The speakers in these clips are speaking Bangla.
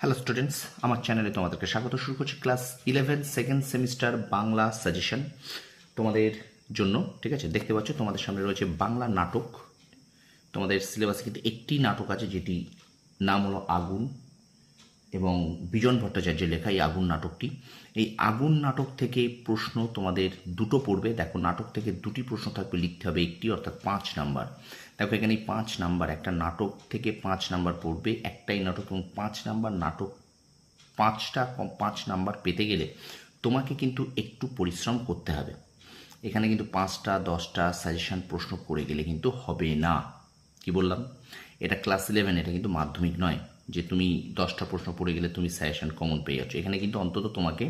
হ্যালো স্টুডেন্টস, আমার চ্যানেলে তোমাদেরকে স্বাগত। শুরু করছি class 11 second semester Bangla suggestion তোমাদের জন্য। ঠিক আছে, দেখতে পাচ্ছ তোমাদের সামনে রয়েছে বাংলা নাটক। তোমাদের সিলেবাসে কিন্তু একটি নাটক আছে, যেটি নাম হলো আগুন, এবং বিজন ভট্টাচার্যের লেখা এই আগুন নাটকটি। এই আগুন নাটক থেকে প্রশ্ন তোমাদের দুটো পড়বে। দেখো, নাটক থেকে দুটি প্রশ্ন থাকবে, লিখতে হবে একটি, অর্থাৎ 5 নাম্বার। দেখো এখানে 5 নাম্বার, একটা নাটক থেকে 5 নাম্বার পড়বে, একটাই নাটক, এবং 5 নাম্বার নাটক। 5 নাম্বার পেতে গেলে তোমাকে কিন্তু একটু পরিশ্রম করতে হবে। এখানে কিন্তু 5টা 10টা সাজেশন প্রশ্ন করে গেলে কিন্তু হবে না। কি বললাম? এটা ক্লাস 11, এটা কিন্তু মাধ্যমিক নয় যে তুমি 10টা প্রশ্ন পড়ে গেলে তুমি সাজেশন কমন পেয়ে যাচ্ছ। এখানে কিন্তু অন্তত তোমাকে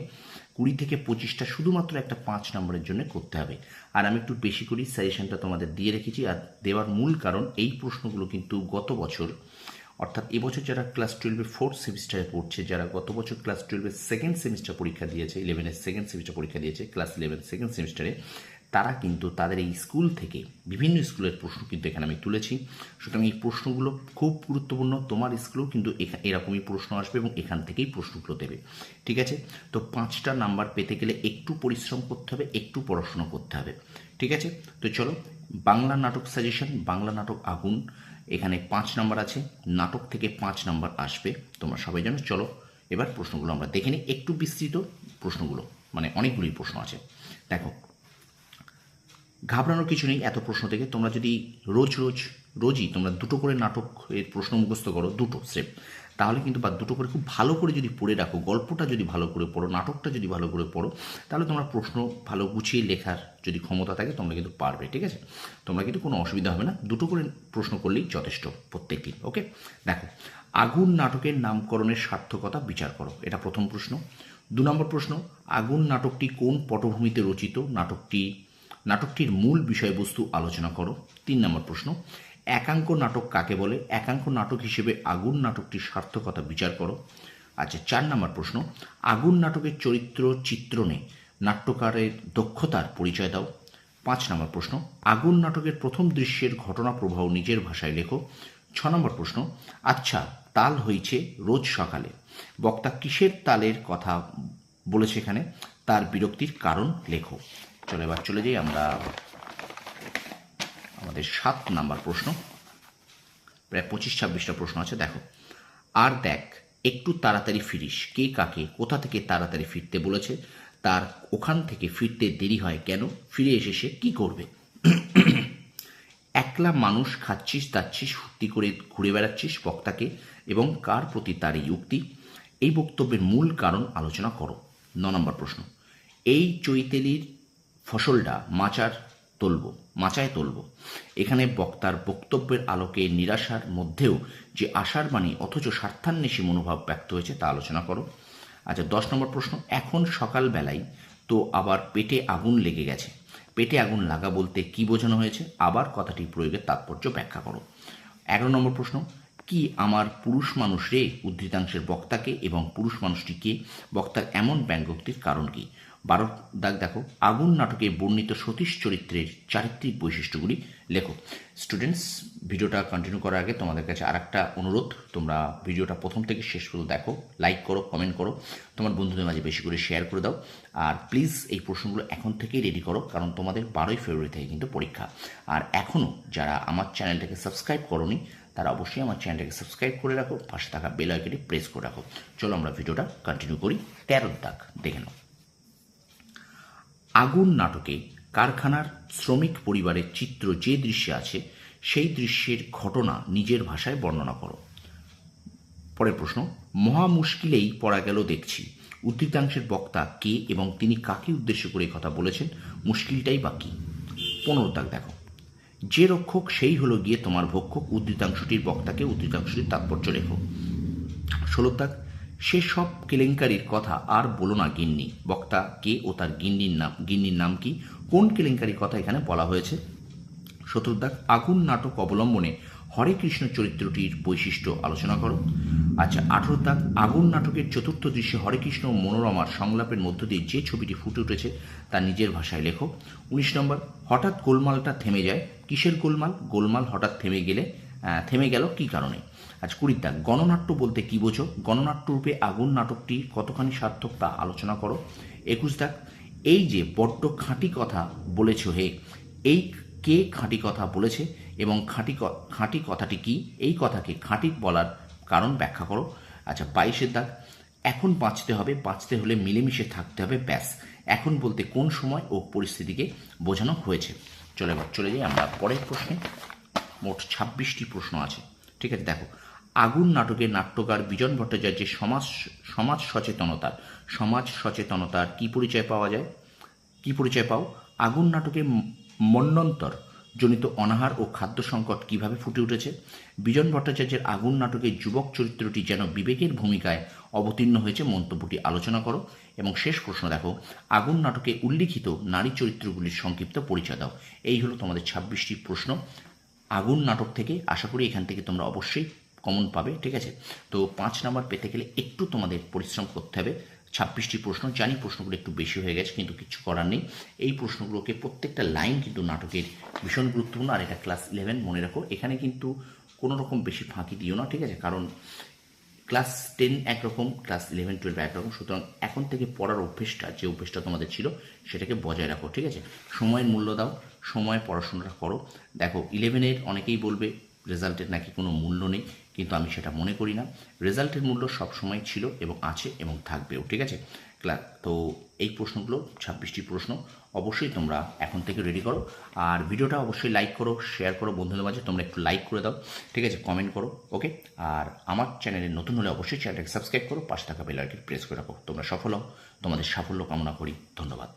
20 থেকে 25টা শুধুমাত্র একটা 5 নম্বরের জন্য করতে হবে। আর আমি একটু বেশি করি সাজেশনটা তোমাদের দিয়ে রেখেছি। আর দেওয়ার মূল কারণ, এই প্রশ্নগুলো কিন্তু গত বছর, অর্থাৎ এবছর যারা ক্লাস 12-এর 4th সেমিস্টারে পড়ছে, যারা গত বছর ক্লাস 12-এর সেকেন্ড সেমিস্টার পরীক্ষা দিয়েছে, 11-এর সেকেন্ড সেমিস্টার পরীক্ষা দিয়েছে ক্লাস 11 সেকেন্ড সেমিস্টারে, তারা কিন্তু তাদের এই স্কুল থেকে বিভিন্ন স্কুলের প্রশ্ন কিন্তু এখানে আমি তুলেছি। সুতরাং এই প্রশ্নগুলো খুব গুরুত্বপূর্ণ। তোমার স্কুলেও কিন্তু এরকমই প্রশ্ন আসবে এবং এখান থেকেই প্রশ্নগুলো দেবে। ঠিক আছে, তো 5টা নাম্বার পেতে গেলে একটু পরিশ্রম করতে হবে, একটু পড়াশোনা করতে হবে। ঠিক আছে, তো চলো, বাংলা নাটক সাজেশন, বাংলা নাটক আগুন, এখানে 5 নাম্বার আছে, নাটক থেকে 5 নাম্বার আসবে, তোমরা সবাই জানো। চলো এবার প্রশ্নগুলো আমরা দেখে নিই, একটু বিস্তৃত প্রশ্নগুলো, মানে অনেকগুলি প্রশ্ন আছে। দেখো, ঘাবড়ানোর কিছু নেই এত প্রশ্ন থেকে। তোমরা যদি রোজই তোমরা দুটো করে নাটক এর প্রশ্ন মুখস্থ করো, দুটো স্টেপ, তাহলে কিন্তু, বা দুটো করে খুব ভালো করে যদি পড়ে রাখো, গল্পটা যদি ভালো করে পড়ো, নাটকটা যদি ভালো করে পড়ো, তাহলে তোমরা প্রশ্ন ভালো গুছিয়ে লেখার যদি ক্ষমতা থাকে, তোমরা কিন্তু পারবে। ঠিক আছে, তোমরা কিন্তু কোনো অসুবিধা হবে না, দুটো করে প্রশ্ন করলেই যথেষ্ট প্রত্যেক দিন। ওকে, দেখো, আগুন নাটকের নামকরণের সার্থকতা বিচার করো, এটা প্রথম প্রশ্ন। 2 নম্বর প্রশ্ন, আগুন নাটকটি কোন পটভূমিতে রচিত? নাটকটির মূল বিষয়বস্তু আলোচনা করো। 3 নম্বর প্রশ্ন, একাঙ্ক নাটক কাকে বলে? একাঙ্ক নাটক হিসেবে আগুন নাটকটির সার্থকতা বিচার করো। আচ্ছা, 4 নম্বর প্রশ্ন, আগুন নাটকের চরিত্র চিত্রণে নাট্যকারের দক্ষতার পরিচয় দাও। 5 নম্বর প্রশ্ন, আগুন নাটকের প্রথম দৃশ্যের ঘটনা প্রবাহ নিজের ভাষায় লেখো। 6 নম্বর প্রশ্ন, আচ্ছা তাল হইছে রোজ সকালে, বক্তা কিসের তালের কথা বলেছে এখানে? তার বিরক্তির কারণ লেখো। চলো এবার চলে যাই আমরা আমাদের 7 নাম্বার প্রশ্ন। প্রায় 25-26টা প্রশ্ন আছে। দেখো, আর দেখ একটু তাড়াতাড়ি ফিরিস, কে কাকে কোথা থেকে তাড়াতাড়ি ফিরতে বলেছে? তার ওখান থেকে ফিরতে দেরি হয় কেন? ফিরে এসে সে কী করবে? একলা মানুষ খাচ্ছিস দাচ্ছিস ফুর্তি করে ঘুরে বেড়াচ্ছিস, বক্তাকে এবং কার প্রতি তার এই উক্তি? এই বক্তব্যের মূল কারণ আলোচনা করো। 9 নম্বর প্রশ্ন, এই চৈতালির ফসলটা মাচায় তুলব। এখানে বক্তার বক্তব্যের আলোকে নিরাশার মধ্যেও যে আশার বাণী অথচ স্বার্থান্বেষী মনোভাব ব্যক্ত হয়েছে তা আলোচনা করো। আচ্ছা, 10 নম্বর প্রশ্ন, এখন সকালবেলায় তো আবার পেটে আগুন লেগে গেছে, পেটে আগুন লাগা বলতে কি বোঝানো হয়েছে? আবার কথাটির প্রয়োগের তাৎপর্য ব্যাখ্যা করো। 11 নম্বর প্রশ্ন, কি আমার পুরুষ মানুষ রে? উদ্ধৃতাংশের বক্তাকে এবং পুরুষ মানুষটিকে, বক্তার এমন ব্যঙ্গোক্তির কারণ কি? 12 দাগ দেখো, আগুন নাটকে বর্ণিত সতীশ চরিত্রের চারিত্রিক বৈশিষ্ট্যগুলি লেখো। স্টুডেন্টস, ভিডিওটা কন্টিনিউ করার আগে তোমাদের কাছে আর একটা অনুরোধ, তোমরা ভিডিওটা প্রথম থেকে শেষ পর্যন্ত দেখো, লাইক করো, কমেন্ট করো, তোমার বন্ধুদের মাঝে বেশি করে শেয়ার করে দাও। আর প্লিজ এই প্রশ্নগুলো এখন থেকেই রেডি করো, কারণ তোমাদের 12ই ফেব্রুয়ারি থেকে কিন্তু পরীক্ষা। আর এখনও যারা আমার চ্যানেলটাকে সাবস্ক্রাইব করোনি, তারা অবশ্যই আমার চ্যানেলটাকে সাবস্ক্রাইব করে রাখো, পাশে থাকা বেল আইকনটি প্রেস করে রাখো। চলো আমরা ভিডিওটা কন্টিনিউ করি। 13 দাগ দেখে নাও। আগুন নাটকে কারখানার শ্রমিক পরিবারের চিত্র যে দৃশ্যে আছে, সেই দৃশ্যের ঘটনা নিজের ভাষায় বর্ণনা করো। পরের প্রশ্ন, মহা মুশকিলেই পড়া গেল দেখছি, উদ্ধৃতাংশের বক্তা কে এবং তিনি কাকে উদ্দেশ্য করে কথা বলেছেন? মুশকিলটাই বা কী? 15 দাগ দেখো, যে রক্ষক সেই হলো গিয়ে তোমার ভক্ষক, উদ্ধৃতাংশটির বক্তাকে, উদ্ধৃতাংশটির তাৎপর্য লেখো। 16 দাগ, সে সব কেলেঙ্কারির কথা আর বলো না গিন্নি, বক্তা কে ও তার গিন্নির নাম কি? কোন কেলেঙ্কারির কথা এখানে বলা হয়েছে? 17 দাগ, আগুন নাটক অবলম্বনে হরে কৃষ্ণ চরিত্রটির বৈশিষ্ট্য আলোচনা করো। আচ্ছা, 18 দাগ, আগুন নাটকের চতুর্থ দৃশ্যে হরেকৃষ্ণ ও মনোরমার সংলাপের মধ্য দিয়ে যে ছবিটি ফুটে উঠেছে তা নিজের ভাষায় লেখো। 19 নম্বর, হঠাৎ গোলমালটা থেমে যায়, কিসের গোলমাল? গোলমাল হঠাৎ থেমে গেল কী কারণে? আচ্ছা 20 দাগ, গণনাট্য বলতে কি বোঝো? গণনাট্য রূপে আগুন নাটকটি কতখানি সার্থক তা আলোচনা করো। 21 দাগ, এই যে বড্ড খাঁটি কথা বলেছ হে, এই কে খাঁটি কথা বলেছে এবং খাঁটি কথাটি কি? এই কথাকে খাঁটি বলার কারণ ব্যাখ্যা করো। আচ্ছা 22 দাগ, এখন বাঁচতে হবে, বাঁচতে হলে মিলেমিশে থাকতে হবে, ব্যাস। এখন বলতে কোন সময় ও পরিস্থিতিকে বোঝানো হয়েছে? চলে যাই আমরা পরের প্রশ্নে। মোট 26টি প্রশ্ন আছে, ঠিক আছে। দেখো, আগুন নাটকের নাট্যকার বিজন ভট্টাচার্যের সমাজ সচেতনতার কি পরিচয় পাও? আগুন নাটকে মন্বন্তর জনিত অনাহার ও খাদ্য সংকট কিভাবে ফুটে উঠেছে? বিজন ভট্টাচার্যের আগুন নাটকের যুবক চরিত্রটি যেন বিবেকের ভূমিকায় অবতীর্ণ হয়েছে, মন্তব্যটি আলোচনা করো। এবং শেষ প্রশ্ন দেখো, আগুন নাটকে উল্লিখিত নারী চরিত্রগুলির সংক্ষিপ্ত পরিচয় দাও। এই হলো তোমাদের 26টি প্রশ্ন আগুন নাটক থেকে। আশা করি এখান থেকে তোমরা অবশ্যই কমন পাবে, ঠিক আছে। তো 5 নাম্বার পেতে গেলে একটু তোমাদের পরিশ্রম করতে হবে। 26টি প্রশ্ন, জানি প্রশ্নগুলো একটু বেশি হয়ে গেছে, কিন্তু কিছু করার নেই। এই প্রশ্নগুলোকে প্রত্যেকটা লাইন কিন্তু নাটকের ভীষণ গুরুত্বপূর্ণ। আর এটা ক্লাস 11 মনে রাখো, এখানে কিন্তু কোনো রকম বেশি ফাঁকি দিও না, ঠিক আছে। কারণ ক্লাস 10 একরকম, ক্লাস 11 12 একরকম। সুতরাং এখন থেকে পড়ার যে অভ্যেসটা তোমাদের ছিল সেটাকে বজায় রাখো, ঠিক আছে। সময়ের মূল্য দাও, সময়ে পড়াশোনাটা করো। দেখো 11-এর অনেকেই বলবে রেজাল্টের নাকি কোনো মূল্য নেই, কিন্তু আমি সেটা মনে করি না। রেজাল্টের মূল্য সব সময় ছিল এবং আছে এবং থাকবেও, ঠিক আছে। তো এই প্রশ্নগুলো 26টি প্রশ্ন অবশ্যই তোমরা এখন থেকে রেডি করো। আর ভিডিওটা অবশ্যই লাইক করো, শেয়ার করো বন্ধুদের মাঝে। তোমরা একটু লাইক করে দাও, ঠিক আছে, কমেন্ট করো, ওকে। আর আমার চ্যানেলে নতুন হলে অবশ্যই চ্যানেলটাকে সাবস্ক্রাইব করো, পাশে থাকা বেল আইকন প্রেস করে রাখো। তোমরা সফল হও, তোমাদের সাফল্য কামনা করি। ধন্যবাদ।